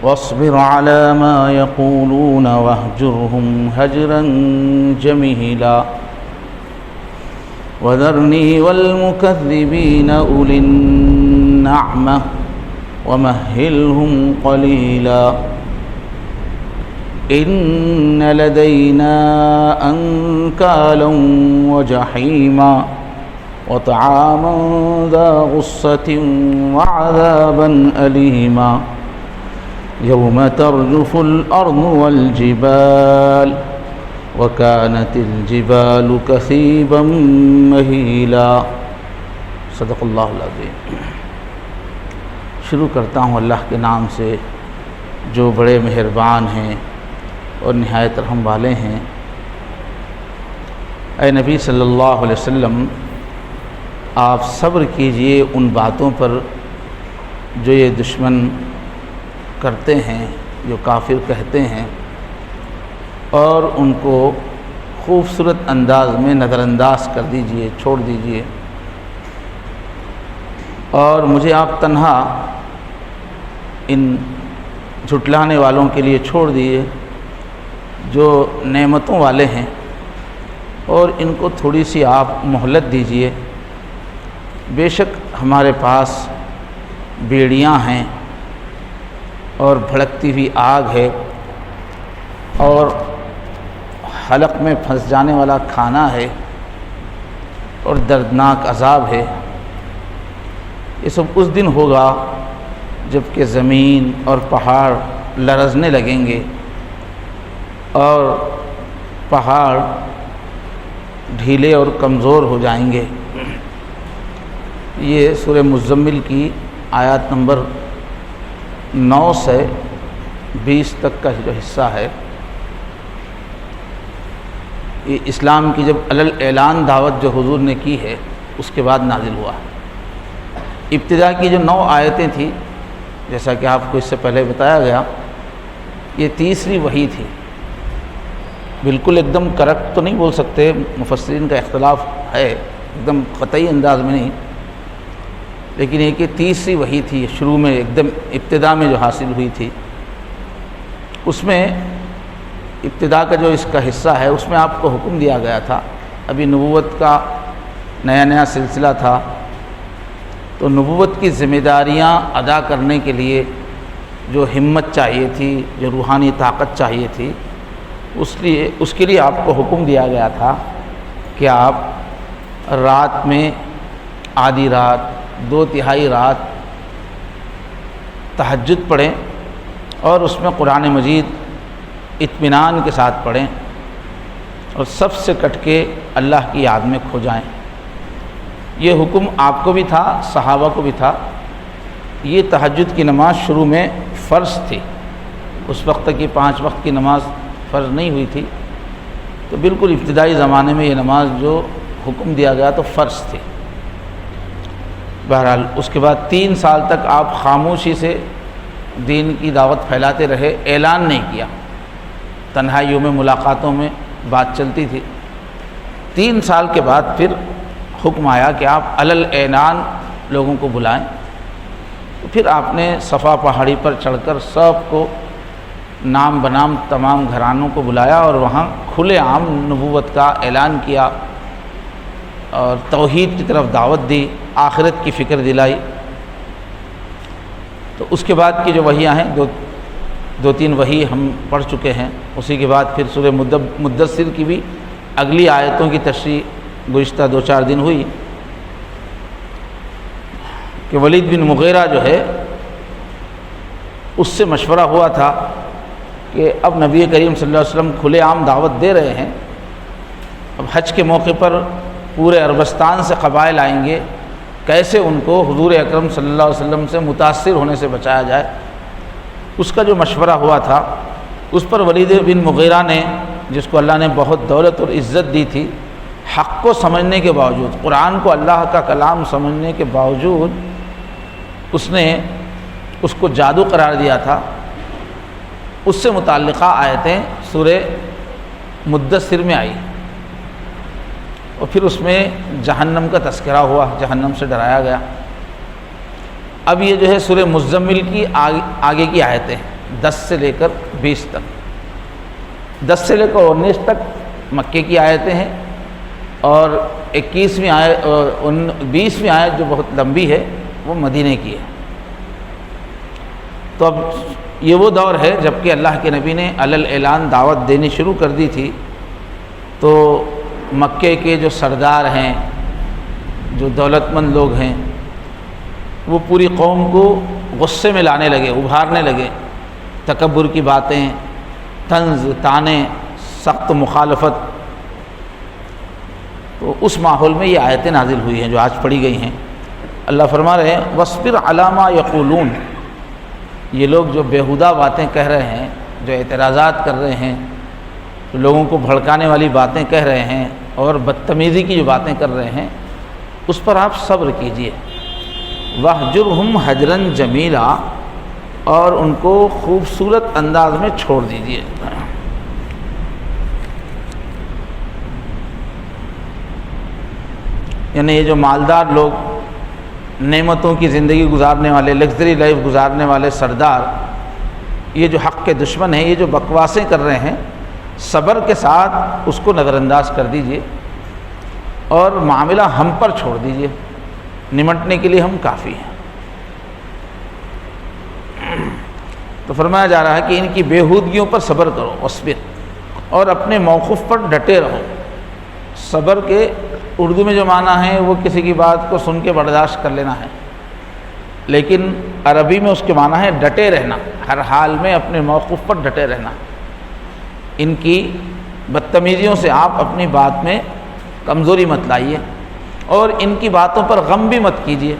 واصبر على ما يقولون واهجرهم هجرا جميلا وذرني والمكذبين أولي النعمة ومهلهم قليلا إن لدينا أنكالا وجحيما وطعاما ذا غصة وعذابا أليما يوم ترجف الأرض والجبال وكانت الجبال كثيبا مهيلا صدق اللہ العظیم۔ شروع کرتا ہوں اللہ کے نام سے جو بڑے مہربان ہیں اور نہایت رحم والے ہیں۔ اے نبی صلی اللہ علیہ وسلم، آپ صبر کیجئے ان باتوں پر جو یہ دشمن کرتے ہیں، جو کافر کہتے ہیں، اور ان کو خوبصورت انداز میں نظر انداز کر دیجئے، چھوڑ دیجئے، اور مجھے آپ تنہا ان جھٹلانے والوں کے لیے چھوڑ دیے جو نعمتوں والے ہیں، اور ان کو تھوڑی سی آپ مہلت دیجئے۔ بے شک ہمارے پاس بیڑیاں ہیں اور بھڑکتی ہوئی آگ ہے اور حلق میں پھنس جانے والا کھانا ہے اور دردناک عذاب ہے۔ یہ سب اس دن ہوگا جب کہ زمین اور پہاڑ لرزنے لگیں گے اور پہاڑ ڈھیلے اور کمزور ہو جائیں گے۔ یہ سورہ مزمل کی آیات نمبر 9 سے 20 تک کا جو حصہ ہے، یہ اسلام کی جب علل اعلان دعوت جو حضور نے کی ہے اس کے بعد نازل ہوا ہے۔ ابتدا کی جو 9 آیتیں تھیں، جیسا کہ آپ کو اس سے پہلے بتایا گیا، یہ تیسری وحی تھی۔ بالکل ایک دم کریکٹ تو نہیں بول سکتے، مفسرین کا اختلاف ہے، ایک دم قطعی انداز میں نہیں، لیکن یہ کہ تیسری وحی تھی، شروع میں ایک دم ابتدا میں جو حاصل ہوئی تھی۔ اس میں ابتدا کا جو اس کا حصہ ہے اس میں آپ کو حکم دیا گیا تھا، ابھی نبوت کا نیا سلسلہ تھا، تو نبوت کی ذمہ داریاں ادا کرنے کے لیے جو ہمت چاہیے تھی، جو روحانی طاقت چاہیے تھی، اس کے لیے آپ کو حکم دیا گیا تھا کہ آپ رات میں آدھی رات، 2/3 رات تہجد پڑھیں اور اس میں قرآن مجید اطمینان کے ساتھ پڑھیں اور سب سے کٹ کے اللہ کی یاد میں کھو جائیں۔ یہ حکم آپ کو بھی تھا، صحابہ کو بھی تھا۔ یہ تہجد کی نماز شروع میں فرض تھی، اس وقت تک یہ 5 وقت کی نماز فرض نہیں ہوئی تھی، تو بالکل ابتدائی زمانے میں یہ نماز جو حکم دیا گیا تو فرض تھی۔ بہرحال اس کے بعد 3 سال تک آپ خاموشی سے دین کی دعوت پھیلاتے رہے، اعلان نہیں کیا، تنہائیوں میں ملاقاتوں میں بات چلتی تھی۔ 3 سال کے بعد پھر حکم آیا کہ آپ علل اعلان لوگوں کو بلائیں۔ تو پھر آپ نے صفا پہاڑی پر چڑھ کر سب کو نام بنام تمام گھرانوں کو بلایا اور وہاں کھلے عام نبوت کا اعلان کیا اور توحید کی طرف دعوت دی، آخرت کی فکر دلائی۔ تو اس کے بعد کی جو وحیاں ہیں، 2-3 وحی ہم پڑھ چکے ہیں۔ اسی کے بعد پھر سورہ مدثر کی بھی اگلی آیتوں کی تشریح گزشتہ 2-4 دن ہوئی کہ ولید بن مغیرہ جو ہے اس سے مشورہ ہوا تھا کہ اب نبی کریم صلی اللہ علیہ وسلم کھلے عام دعوت دے رہے ہیں، اب حج کے موقع پر پورے عربستان سے قبائل آئیں گے، کیسے ان کو حضور اکرم صلی اللہ علیہ وسلم سے متاثر ہونے سے بچایا جائے۔ اس کا جو مشورہ ہوا تھا اس پر ولید بن مغیرہ نے، جس کو اللہ نے بہت دولت اور عزت دی تھی، حق کو سمجھنے کے باوجود، قرآن کو اللہ کا کلام سمجھنے کے باوجود، اس نے اس کو جادو قرار دیا تھا۔ اس سے متعلقہ آیتیں سورہ مدثر میں آئی اور پھر اس میں جہنم کا تذکرہ ہوا، جہنم سے ڈرایا گیا۔ اب یہ جو ہے سورہ مزمل کی آگے کی آیتیں ہیں، 10 سے لے کر 20 تک، 10 سے لے کر 19 تک مکے کی آیتیں ہیں، اور 21ویں آیت اور 20ویں آیت جو بہت لمبی ہے وہ مدینے کی ہے۔ تو اب یہ وہ دور ہے جب کہ اللہ کے نبی نے علی الاعلان دعوت دینی شروع کر دی تھی، تو مکے کے جو سردار ہیں، جو دولت مند لوگ ہیں، وہ پوری قوم کو غصے میں لانے لگے، ابھارنے لگے، تکبر کی باتیں، طنز، طعنے، سخت مخالفت۔ تو اس ماحول میں یہ آیتیں نازل ہوئی ہیں جو آج پڑھی گئی ہیں۔ اللہ فرما رہے ہیں وَاصْبِرْ عَلَىٰ مَا يَقُولُونَ، یہ لوگ جو بیہودہ باتیں کہہ رہے ہیں، جو اعتراضات کر رہے ہیں، جو لوگوں کو بھڑکانے والی باتیں کہہ رہے ہیں اور بدتمیزی کی جو باتیں کر رہے ہیں، اس پر آپ صبر کیجئے۔ وَاهْجُرْهُمْ هَجْرًا جَمِيلًا، اور ان کو خوبصورت انداز میں چھوڑ دیجئے۔ یعنی یہ جو مالدار لوگ، نعمتوں کی زندگی گزارنے والے، لگژری لائف گزارنے والے سردار، یہ جو حق کے دشمن ہیں، یہ جو بکواسیں کر رہے ہیں، صبر کے ساتھ اس کو نظر انداز کر دیجئے اور معاملہ ہم پر چھوڑ دیجئے، نمٹنے کے لیے ہم کافی ہیں۔ تو فرمایا جا رہا ہے کہ ان کی بیہودگیوں پر صبر کرو، واصبر، اور اپنے موقف پر ڈٹے رہو۔ صبر کے اردو میں جو معنی ہے وہ کسی کی بات کو سن کے برداشت کر لینا ہے، لیکن عربی میں اس کے معنی ہے ڈٹے رہنا، ہر حال میں اپنے موقف پر ڈٹے رہنا۔ ان کی بدتمیزیوں سے آپ اپنی بات میں کمزوری مت لائیے، اور ان کی باتوں پر غم بھی مت کیجیے،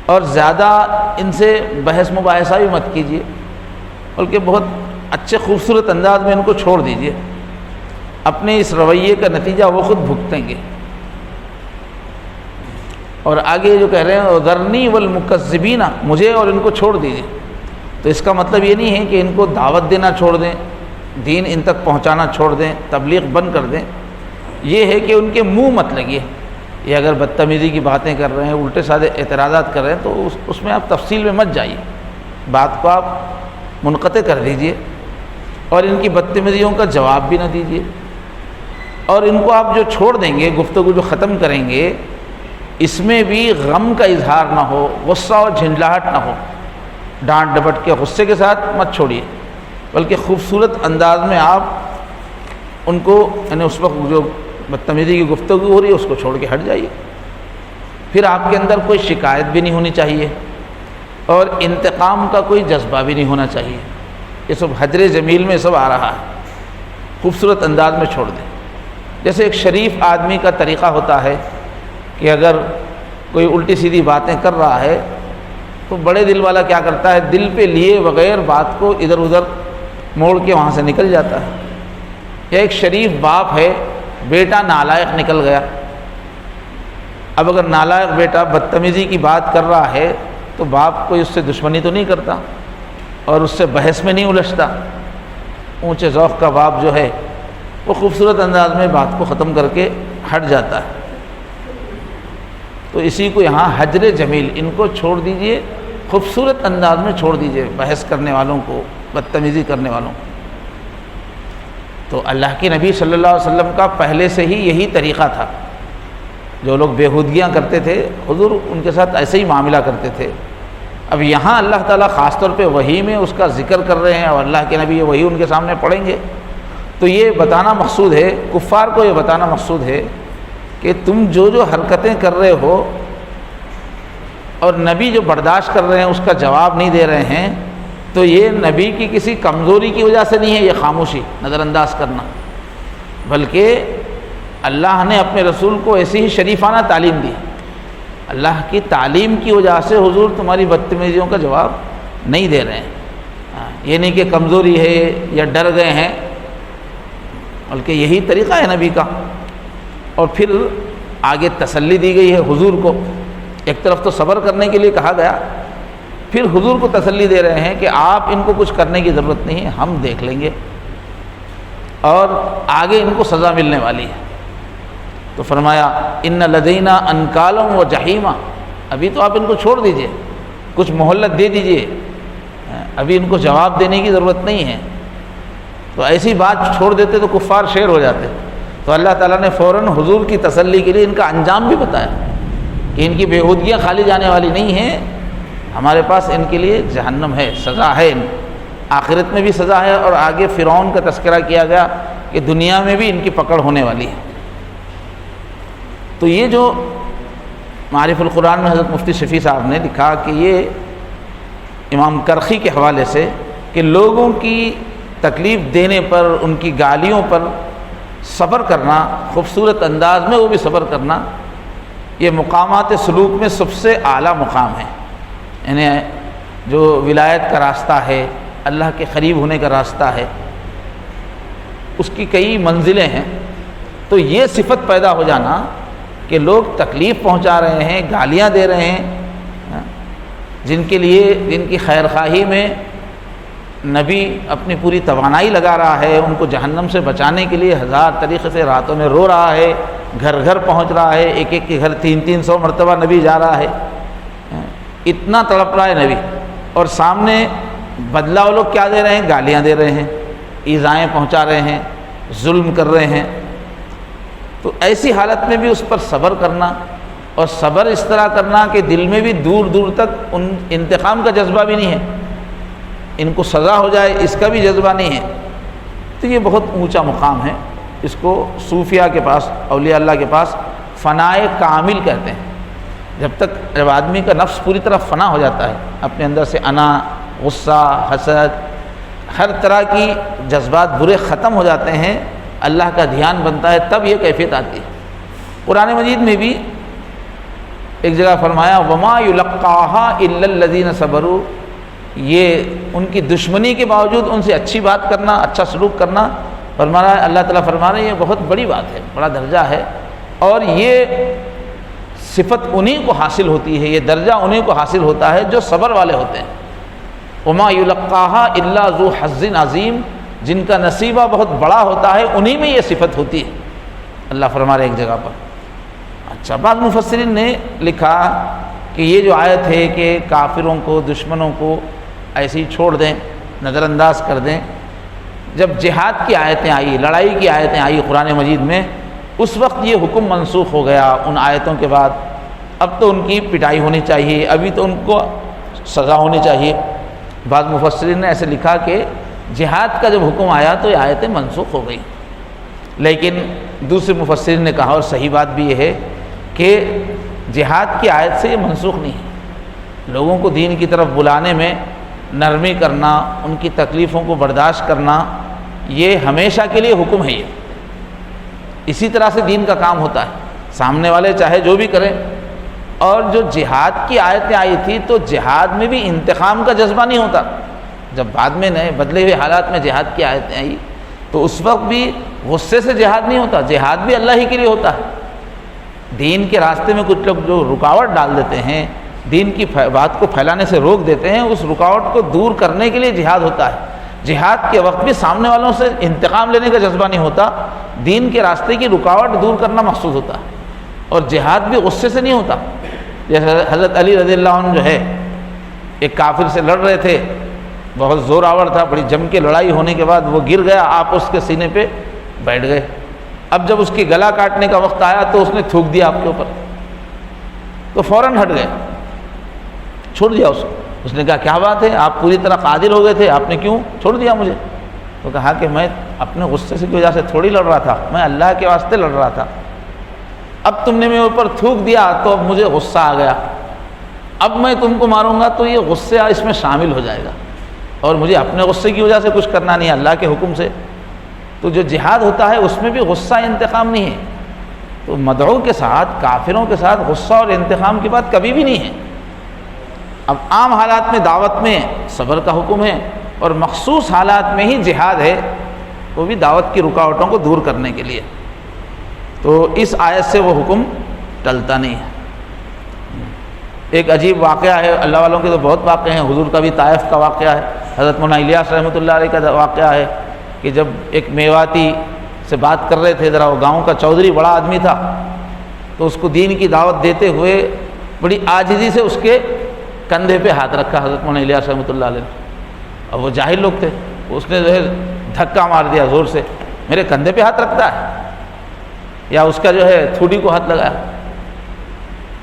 اور زیادہ ان سے بحث مباحثہ بھی مت کیجیے، بلکہ بہت اچھے خوبصورت انداز میں ان کو چھوڑ دیجیے۔ اپنے اس رویے کا نتیجہ وہ خود بھگتیں گے۔ اور آگے جو کہہ رہے ہیں وَذَرْنِي وَالْمُكَذِّبِينَ، مجھے اور ان کو چھوڑ دیجیے۔ تو اس کا مطلب یہ نہیں ہے کہ ان کو دعوت دینا چھوڑ دیں، دین ان تک پہنچانا چھوڑ دیں، تبلیغ بند کر دیں۔ یہ ہے کہ ان کے منہ مت لگیے۔ یہ اگر بدتمیزی کی باتیں کر رہے ہیں، الٹے سادے اعتراضات کر رہے ہیں، تو اس میں آپ تفصیل میں مت جائیے، بات کو آپ منقطع کر دیجیے، اور ان کی بدتمیزیوں کا جواب بھی نہ دیجیے۔ اور ان کو آپ جو چھوڑ دیں گے، گفتگو جو ختم کریں گے، اس میں بھی غم کا اظہار نہ ہو، غصہ اور جھنجھلاہٹ نہ ہو۔ ڈانٹ ڈپٹ کے غصے کے ساتھ مت چھوڑیے، بلکہ خوبصورت انداز میں آپ ان کو، یعنی اس وقت جو بدتمیزی کی گفتگو ہو رہی ہے اس کو چھوڑ کے ہٹ جائیے۔ پھر آپ کے اندر کوئی شکایت بھی نہیں ہونی چاہیے، اور انتقام کا کوئی جذبہ بھی نہیں ہونا چاہیے۔ یہ سب حجر جمیل میں سب آ رہا ہے، خوبصورت انداز میں چھوڑ دیں۔ جیسے ایک شریف آدمی کا طریقہ ہوتا ہے کہ اگر کوئی الٹی سیدھی باتیں کر رہا ہے تو بڑے دل والا کیا کرتا ہے، دل پہ لیے بغیر بات کو ادھر ادھر موڑ کے وہاں سے نکل جاتا ہے۔ یا ایک شریف باپ ہے، بیٹا نالائق نکل گیا۔ اب اگر نالائق بیٹا بدتمیزی کی بات کر رہا ہے تو باپ کوئی اس سے دشمنی تو نہیں کرتا اور اس سے بحث میں نہیں الجھتا۔ اونچے ذوق کا باپ جو ہے وہ خوبصورت انداز میں بات کو ختم کر کے ہٹ جاتا ہے۔ تو اسی کو یہاں حجر جمیل، ان کو چھوڑ دیجئے، خوبصورت انداز میں چھوڑ دیجئے بحث کرنے والوں کو، بدتمیزی کرنے والوں کو۔ تو اللہ کے نبی صلی اللہ علیہ وسلم کا پہلے سے ہی یہی طریقہ تھا۔ جو لوگ بیہودگیاں کرتے تھے، حضور ان کے ساتھ ایسے ہی معاملہ کرتے تھے۔ اب یہاں اللہ تعالیٰ خاص طور پہ وحی میں اس کا ذکر کر رہے ہیں، اور اللہ کے نبی یہ وحی ان کے سامنے پڑھیں گے، تو یہ بتانا مقصود ہے، کفار کو یہ بتانا مقصود ہے کہ تم جو حرکتیں کر رہے ہو اور نبی جو برداشت کر رہے ہیں اس کا جواب نہیں دے رہے ہیں، تو یہ نبی کی کسی کمزوری کی وجہ سے نہیں ہے، یہ خاموشی نظر انداز کرنا، بلکہ اللہ نے اپنے رسول کو ایسی ہی شریفانہ تعلیم دی۔ اللہ کی تعلیم کی وجہ سے حضور تمہاری بدتمیزیوں کا جواب نہیں دے رہے ہیں۔ یہ نہیں کہ کمزوری ہے یا ڈر گئے ہیں، بلکہ یہی طریقہ ہے نبی کا۔ اور پھر آگے تسلی دی گئی ہے حضور کو۔ ایک طرف تو صبر کرنے کے لیے کہا گیا، پھر حضور کو تسلی دے رہے ہیں کہ آپ ان کو کچھ کرنے کی ضرورت نہیں ہے، ہم دیکھ لیں گے، اور آگے ان کو سزا ملنے والی ہے۔ تو فرمایا ان لدینا انکالا و جحیما، ابھی تو آپ ان کو چھوڑ دیجئے، کچھ مہلت دے دیجئے، ابھی ان کو جواب دینے کی ضرورت نہیں ہے، تو ایسی بات چھوڑ دیتے تو کفار شیر ہو جاتے۔ تو اللہ تعالیٰ نے فوراً حضور کی تسلی کے لیے ان کا انجام بھی بتایا کہ ان کی بےہودگیاں خالی جانے والی نہیں ہیں، ہمارے پاس ان کے لیے جہنم ہے، سزا ہے، آخرت میں بھی سزا ہے، اور آگے فرعون کا تذکرہ کیا گیا کہ دنیا میں بھی ان کی پکڑ ہونے والی ہے۔ تو یہ جو معارف القرآن میں حضرت مفتی شفیع صاحب نے لکھا کہ یہ امام کرخی کے حوالے سے کہ لوگوں کی تکلیف دینے پر، ان کی گالیوں پر صبر کرنا، خوبصورت انداز میں وہ بھی صبر کرنا، یہ مقامات سلوک میں سب سے اعلیٰ مقام ہے، یعنی جو ولایت کا راستہ ہے، اللہ کے قریب ہونے کا راستہ ہے، اس کی کئی منزلیں ہیں۔ تو یہ صفت پیدا ہو جانا کہ لوگ تکلیف پہنچا رہے ہیں، گالیاں دے رہے ہیں، جن کے لیے، جن کی خیر خواہی میں نبی اپنی پوری توانائی لگا رہا ہے، ان کو جہنم سے بچانے کے لیے ہزار طریقے سے راتوں میں رو رہا ہے، گھر گھر پہنچ رہا ہے، ایک ایک کے گھر 300 مرتبہ نبی جا رہا ہے، اتنا تڑپ رہا ہے نبی، اور سامنے بدلہ وہ لوگ کیا دے رہے ہیں؟ گالیاں دے رہے ہیں، ایذائیں پہنچا رہے ہیں، ظلم کر رہے ہیں۔ تو ایسی حالت میں بھی اس پر صبر کرنا، اور صبر اس طرح کرنا کہ دل میں بھی دور دور تک ان انتقام کا جذبہ بھی نہیں ہے، ان کو سزا ہو جائے اس کا بھی جذبہ نہیں ہے، تو یہ بہت اونچا مقام ہے۔ اس کو صوفیاء کے پاس، اولیاء اللہ کے پاس فنائے کامل کہتے ہیں۔ جب آدمی کا نفس پوری طرح فنا ہو جاتا ہے، اپنے اندر سے انا، غصہ، حسد، ہر طرح کی جذبات برے ختم ہو جاتے ہیں، اللہ کا دھیان بنتا ہے، تب یہ کیفیت آتی ہے۔ قرآن مجید میں بھی ایک جگہ فرمایا وما یلقاها الا الذین صبروا، یہ ان کی دشمنی کے باوجود ان سے اچھی بات کرنا، اچھا سلوک کرنا، فرما رہا ہے اللہ تعالیٰ فرما رہے ہیں یہ بہت بڑی بات ہے، بڑا درجہ ہے، اور یہ صفت انہیں کو حاصل ہوتی ہے، یہ درجہ انہیں کو حاصل ہوتا ہے جو صبر والے ہوتے ہیں۔ وما یلقاها الا ذو حظ عظیم، جن کا نصیبہ بہت بڑا ہوتا ہے انہی میں یہ صفت ہوتی ہے، اللہ فرما رہے ایک جگہ پر۔ اچھا، بعض مفسرین نے لکھا کہ یہ جو آیت ہے کہ کافروں کو، دشمنوں کو ایسے ہی چھوڑ دیں، نظر انداز کر دیں، جب جہاد کی آیتیں آئی، لڑائی کی آیتیں آئی قرآن مجید میں، اس وقت یہ حکم منسوخ ہو گیا ان آیتوں کے بعد۔ اب تو ان کی پٹائی ہونی چاہیے، ابھی تو ان کو سزا ہونی چاہیے۔ بعض مفسرین نے ایسے لکھا کہ جہاد کا جب حکم آیا تو یہ آیتیں منسوخ ہو گئیں، لیکن دوسرے مفسرین نے کہا، اور صحیح بات بھی یہ ہے کہ جہاد کی آیت سے یہ منسوخ نہیں ہے۔ لوگوں کو دین کی طرف بلانے میں نرمی کرنا، ان کی تکلیفوں کو برداشت کرنا، یہ ہمیشہ کے لیے حکم ہے۔ یہ اسی طرح سے دین کا کام ہوتا ہے، سامنے والے چاہے جو بھی کریں۔ اور جو جہاد کی آیتیں آئی تھی تو جہاد میں بھی انتقام کا جذبہ نہیں ہوتا، جب بعد میں نئے بدلے ہوئے حالات میں جہاد کی آیتیں آئی تو اس وقت بھی غصے سے جہاد نہیں ہوتا، جہاد بھی اللہ ہی کے لیے ہوتا ہے۔ دین کے راستے میں کچھ لوگ جو رکاوٹ ڈال دیتے ہیں، دین کی بات کو پھیلانے سے روک دیتے ہیں، اس رکاوٹ کو دور کرنے کے لیے جہاد ہوتا ہے۔ جہاد کے وقت بھی سامنے والوں سے انتقام لینے کا جذبہ نہیں ہوتا، دین کے راستے کی رکاوٹ دور کرنا مقصود ہوتا ہے، اور جہاد بھی غصے سے نہیں ہوتا۔ جیسے حضرت علی رضی اللہ عنہ جو ہے ایک کافر سے لڑ رہے تھے، بہت زور آور تھا، بڑی جم کے لڑائی ہونے کے بعد وہ گر گیا، آپ اس کے سینے پہ بیٹھ گئے۔ اب جب اس کی گلا کاٹنے کا وقت آیا تو اس نے تھوک دیا آپ کے اوپر، تو فوراً ہٹ گئے، چھوڑ دیا اس کو۔ اس نے کہا کیا بات ہے، آپ پوری طرح قادر ہو گئے تھے، آپ نے کیوں چھوڑ دیا مجھے؟ تو کہا کہ میں اپنے غصے کی وجہ سے تھوڑی لڑ رہا تھا، میں اللہ کے واسطے لڑ رہا تھا، اب تم نے میرے اوپر تھوک دیا تو اب مجھے غصہ آ گیا، اب میں تم کو ماروں گا تو یہ غصہ اس میں شامل ہو جائے گا، اور مجھے اپنے غصے کی وجہ سے کچھ کرنا نہیں ہے، اللہ کے حکم سے۔ تو جو جہاد ہوتا ہے اس میں بھی غصہ انتقام نہیں ہے، تو مدعو کے ساتھ، کافروں کے ساتھ غصہ اور انتقام کی بات کبھی بھی نہیں ہے۔ اب عام حالات میں دعوت میں صبر کا حکم ہے، اور مخصوص حالات میں ہی جہاد ہے، وہ بھی دعوت کی رکاوٹوں کو دور کرنے کے لیے۔ تو اس آیت سے وہ حکم ٹلتا نہیں ہے۔ ایک عجیب واقعہ ہے، اللہ والوں کے تو بہت واقعے ہیں، حضور کا بھی طائف کا واقعہ ہے، حضرت مولانا الیاس رحمۃ اللہ علیہ کا واقعہ ہے کہ جب ایک میواتی سے بات کر رہے تھے، ذرا وہ گاؤں کا چودھری بڑا آدمی تھا، تو اس کو دین کی دعوت دیتے ہوئے بڑی عاجزی سے اس کے کندھے پہ ہاتھ رکھا حضرت مولانا الیاس رحمۃ اللہ علیہ، اور وہ جاہل لوگ تھے، اس نے جو ہے دھکا مار دیا زور سے، میرے کندھے پہ ہاتھ رکھتا ہے، یا اس کا جو ہے تھوڑی کو ہاتھ لگایا۔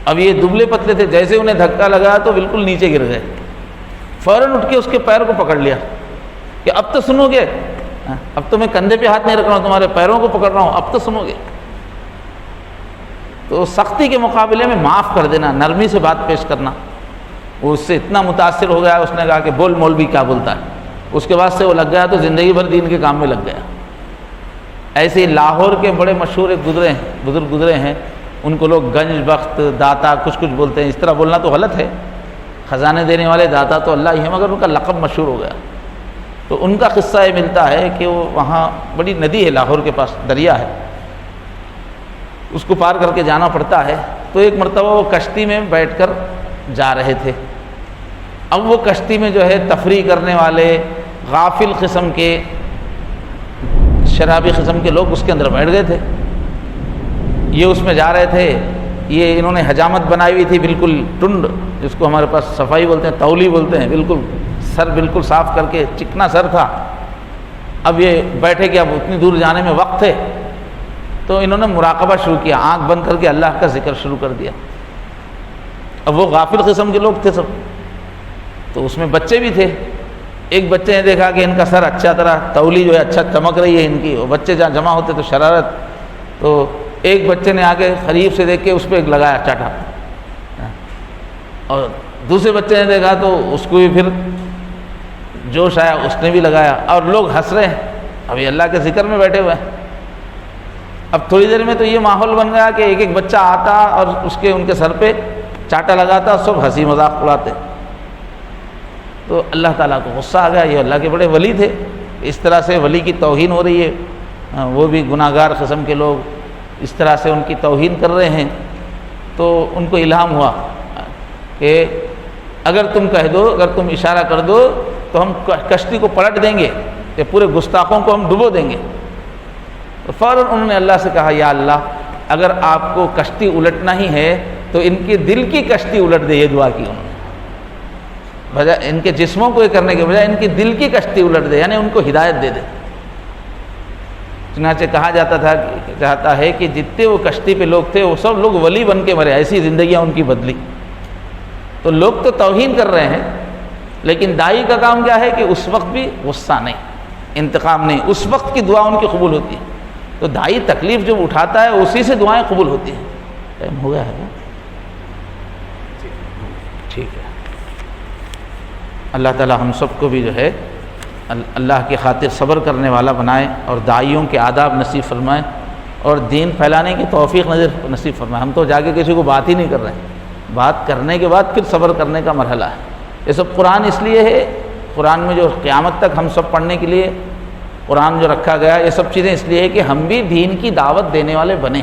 اب یہ دبلے پتلے تھے، جیسے انہیں دھکا لگا تو بالکل نیچے گر گئے۔ فوراً اٹھ کے اس کے پیر کو پکڑ لیا کہ اب تو سنو گے، اب تو میں کندھے پہ ہاتھ نہیں رکھ رہا ہوں، تمہارے پیروں کو پکڑ رہا ہوں، اب تو سنو گے۔ تو سختی کے مقابلے میں معاف کر دینا، نرمی سے بات پیش کرنا۔ وہ اس سے اتنا متاثر ہو گیا، اس نے کہا کہ بول مولوی کیا بولتا ہے۔ اس کے بعد سے وہ لگ گیا تو زندگی بھر دین کے کام میں لگ گیا۔ ایسے ہی لاہور کے بڑے مشہور ایک بزرگ گزرے ہیں، ان کو لوگ گنج بخت، داتا کچھ بولتے ہیں، اس طرح بولنا تو غلط ہے، خزانے دینے والے داتا تو اللہ ہی ہے، مگر ان کا لقب مشہور ہو گیا۔ تو ان کا قصہ یہ ملتا ہے کہ وہ وہاں بڑی ندی ہے، لاہور کے پاس دریا ہے، اس کو پار کر کے جانا پڑتا ہے۔ تو ایک مرتبہ وہ کشتی میں بیٹھ کر جا رہے تھے۔ اب وہ کشتی میں جو ہے تفریح کرنے والے غافل قسم کے، شرابی قسم کے لوگ اس کے اندر بیٹھ گئے تھے۔ یہ اس میں جا رہے تھے، یہ انہوں نے حجامت بنائی ہوئی تھی بالکل ٹنڈ، جس کو ہمارے پاس صفائی بولتے ہیں، تولی بولتے ہیں، بالکل سر بالکل صاف کر کے، چکنا سر تھا۔ اب یہ بیٹھے کہ اب اتنی دور جانے میں وقت ہے، تو انہوں نے مراقبہ شروع کیا، آنکھ بند کر کے اللہ کا ذکر شروع کر دیا۔ اب وہ غافل قسم کے لوگ تھے سب، تو اس میں بچے بھی تھے۔ ایک بچے نے دیکھا کہ ان کا سر اچھا طرح، تولی جو ہے اچھا چمک رہی ہے ان کی، اور بچے جہاں جمع ہوتے تو شرارت، تو ایک بچے نے آگے قریب سے دیکھ کے اس پہ ایک لگایا چاٹا، اور دوسرے بچے نے دیکھا تو اس کو بھی پھر جوش آیا، اس نے بھی لگایا، اور لوگ ہنس رہے ہیں، ابھی اللہ کے ذکر میں بیٹھے ہوئے ہیں۔ اب تھوڑی دیر میں تو یہ ماحول بن گیا کہ ایک ایک بچہ آتا اور ان کے سر پہ چاٹا لگاتا، سب ہنسی مذاق اڑاتے۔ تو اللہ تعالیٰ کو غصہ آ گیا، یہ اللہ کے بڑے ولی تھے، اس طرح سے ولی کی توہین ہو رہی ہے، وہ بھی گناہ گار قسم کے لوگ اس طرح سے ان کی توہین کر رہے ہیں۔ تو ان کو الہام ہوا کہ اگر تم کہہ دو، اگر تم اشارہ کر دو تو ہم کشتی کو پلٹ دیں گے، کہ پورے گستاخوں کو ہم ڈبو دیں گے۔ تو فوراً انہوں نے اللہ سے کہا، یا اللہ اگر آپ کو کشتی الٹنا ہی ہے تو ان کے دل کی کشتی الٹ دے۔ یہ دعا کی انہوں نے، بجائے ان کے جسموں کو یہ کرنے کے بجائے ان کی دل کی کشتی الٹ دے، یعنی ان کو ہدایت دے دے۔ چنانچہ کہا جاتا ہے کہ جتنے وہ کشتی پہ لوگ تھے وہ سب لوگ ولی بن کے مرے، ایسی زندگیاں ان کی بدلی۔ تو لوگ تو توہین کر رہے ہیں، لیکن داعی کا کام کیا ہے کہ اس وقت بھی غصہ نہیں، انتقام نہیں، اس وقت کی دعا ان کی قبول ہوتی ہے۔ تو داعی تکلیف جب اٹھاتا ہے اسی سے دعائیں قبول ہوتی ہیں۔ ٹائم ہو گیا ہے نا؟ ٹھیک ہے۔ اللہ تعالی ہم سب کو بھی جو ہے اللہ کی خاطر صبر کرنے والا بنائے، اور داعیوں کے آداب نصیب فرمائے، اور دین پھیلانے کی توفیق نصیب فرمائے۔ ہم تو جا کے کسی کو بات ہی نہیں کر رہے ہیں، بات کرنے کے بعد پھر صبر کرنے کا مرحلہ ہے۔ یہ سب قرآن اس لیے ہے، قرآن میں جو قیامت تک ہم سب پڑھنے کے لیے قرآن جو رکھا گیا، یہ سب چیزیں اس لیے ہے کہ ہم بھی دین کی دعوت دینے والے بنیں۔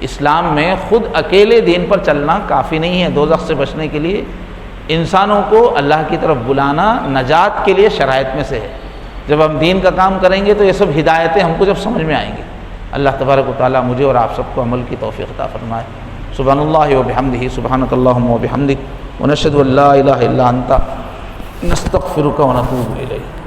اسلام میں خود اکیلے دین پر چلنا کافی نہیں ہے، دوزخ سے بچنے کے لیے انسانوں کو اللہ کی طرف بلانا نجات کے لیے شرائط میں سے ہے۔ جب ہم دین کا کام کریں گے تو یہ سب ہدایتیں ہم کو جب سمجھ میں آئیں گی۔ اللہ تبارک و تعالیٰ مجھے اور آپ سب کو عمل کی توفیق عطا فرمائے۔ سبحان اللہ و بحمدہ، سبحانک اللہم و بحمدک، ونشہد ان لا الہ الا انت، نستغفرک و نتوب الیک۔